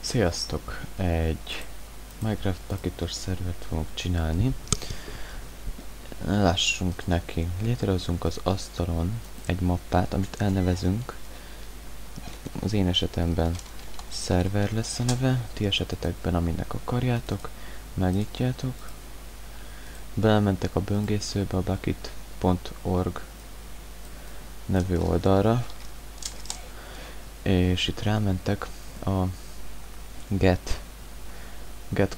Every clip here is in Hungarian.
Sziasztok! Egy Minecraft takítos szervert fogunk csinálni. Lássunk neki. Létrehozunk az asztalon egy mappát, amit elnevezünk. Az én esetemben szerver lesz a neve, ti esetetekben aminek akarjátok, megnyitjátok. Belementek a böngészőbe, a bucket.org nevű oldalra, és itt rámentek a Get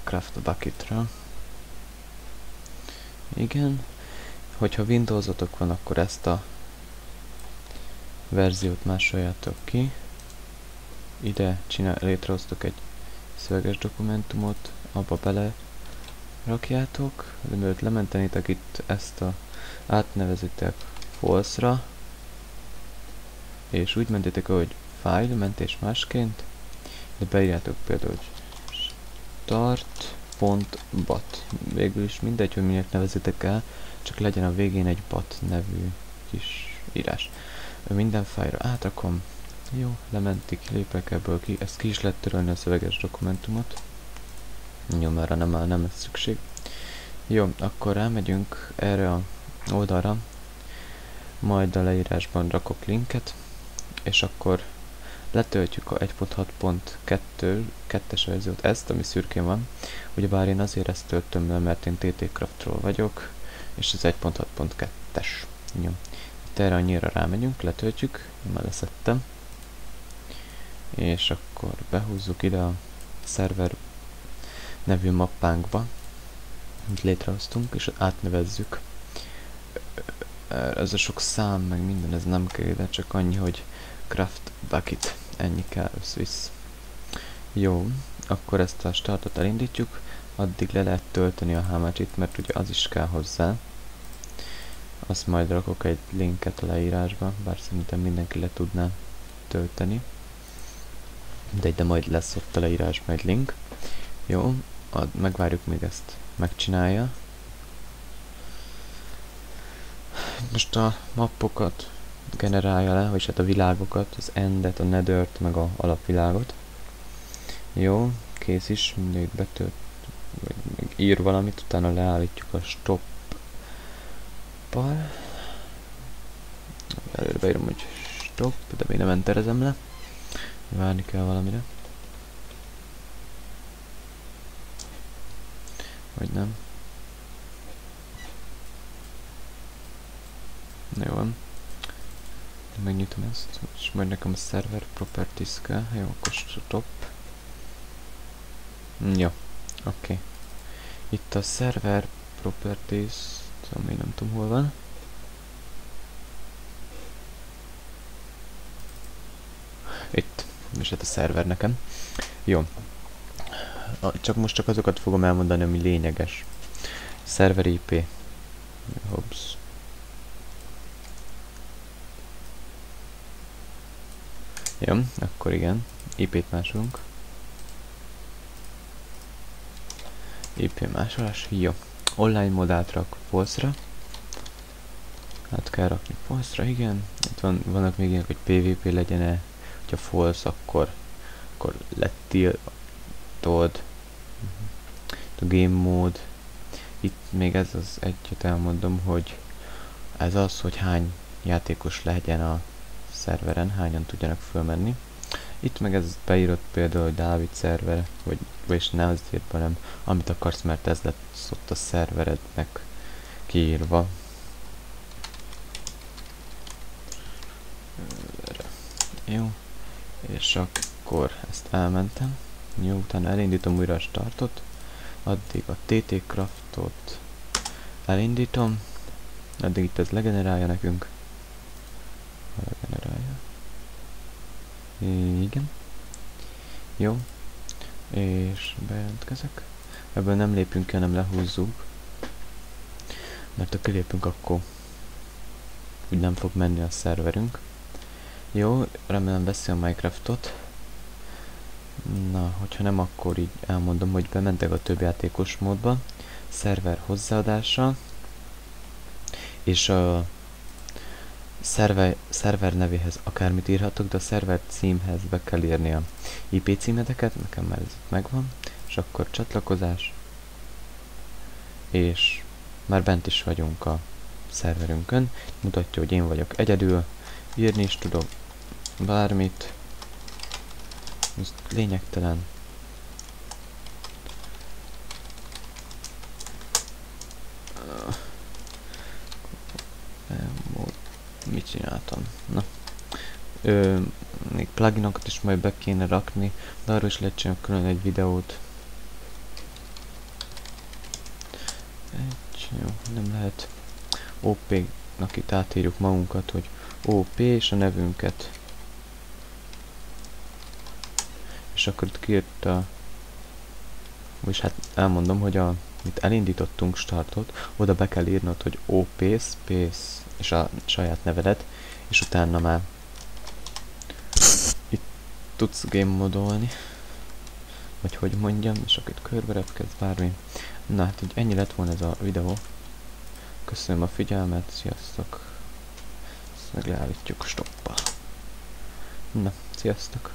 Craft Bucket-ra. Igen, hogyha Windowsotok van, akkor ezt a verziót másoljátok ki. Ide létrehoztok egy szöveges dokumentumot, abba bele rakjátok, de mielőtt lementenétek itt ezt átnevezitek false-ra, és úgy mentétek, hogy file, mentés másként, de beírjátok például, hogy start.bat. Végül is mindegy, hogy minek nevezitek el, csak legyen a végén egy bat nevű kis írás. Minden fájra átrakom. Jó, lementik, lépek ebből ki. Ezt ki is lehet törölni a szöveges dokumentumot. Jó, már nem lesz szükség. Jó, akkor rámegyünk erre a oldalra. Majd a leírásban rakok linket. És akkor letöltjük a 1.6.2-es verziót, ezt, ami szürkén van. Ugyebár én azért ezt töltöm le, mert én TT Craftról vagyok, és ez 1.6.2-es. Jó. Itt erre annyira rámegyünk, letöltjük, én már leszettem. És akkor behúzzuk ide a szerver nevű mappánkba, amit létrehoztunk, és átnevezzük. Ez a sok szám, meg minden, ez nem kell ide, csak annyi, hogy Craft Bucket. Ennyi kell összvisz. Jó, akkor ezt a startot elindítjuk, addig le lehet tölteni a Hamacsit, mert ugye az is kell hozzá. Azt majd rakok egy linket a leírásba, bár szerintem mindenki le tudná tölteni. De majd lesz ott a leírásban egy link. Jó, megvárjuk, még ezt megcsinálja. Most a mappokat generálja le, vagy hát a világokat, az endet, a nethert, meg a alapvilágot. Jó, kész is, mindegy betölt, vagy még ír valamit, utána leállítjuk a stoppal. Előre beírom, hogy stop, de még nem enterezem le. Várni kell valamire. Vagy nem. Jó van. Megnyitom ezt, és majd nekem a server properties kell. Jó, akkor stop. Jó, oké. Itt a server properties, ami nem tudom hol van. Itt, és hát a szerver nekem. Jó. Csak azokat fogom elmondani, ami lényeges. Server IP. Hops. Jó, akkor igen. IP-t másolunk. IP másolás. Jó. Online modát rak false-ra. Hát kell rakni false-ra, igen. Itt vannak még ilyenek, hogy PvP legyen-e. Ha false, akkor letiltod. A game mode. Itt még ez az egyet elmondom, hogy ez az, hogy hány játékos legyen a szerveren, hányan tudjanak fölmenni. Itt meg ez beírott például, hogy Dávid szerver, vagyis ne az írt, hanem amit akarsz, mert ez lesz ott a szerverednek kiírva. Jó, és akkor ezt elmentem. Jó, utána elindítom újra a startot, addig a TT Craftot elindítom, addig itt ez legenerálja nekünk. Legenerálja. Igen. Jó. És bejelentkezek. Ebből nem lépünk ki, hanem lehúzzuk. Mert ha kilépünk, akkor úgy nem fog menni a szerverünk. Jó, remélem veszi a Minecraftot. Na, hogyha nem, akkor így elmondom, hogy bementek a többjátékos módba. Szerver hozzáadása. És a szerver nevéhez akármit írhatok, de a szerver címhez be kell írni a IP címedeket, nekem már ez itt megvan, és akkor csatlakozás, és már bent is vagyunk a szerverünkön, mutatja, hogy én vagyok egyedül, írni is tudok bármit, ez lényegtelen. Mit csináltam? Na. Még pluginokat is majd be kéne rakni, de arról is lehet csinálni külön egy videót. Jó, nem lehet OP-nak itt átírjuk magunkat, hogy OP és a nevünket. És akkor itt kiírta, és hát elmondom, hogy amit elindítottunk startot, oda be kell írnod, hogy OP space és a saját nevedet, és utána már itt tudsz game modolni, vagy hogy mondjam, és akkor itt körbe repkedsz bármi. Na hát így ennyi lett volna ez a videó. Köszönöm a figyelmet, sziasztok! Ezt meg leállítjuk stoppal. Na, sziasztok!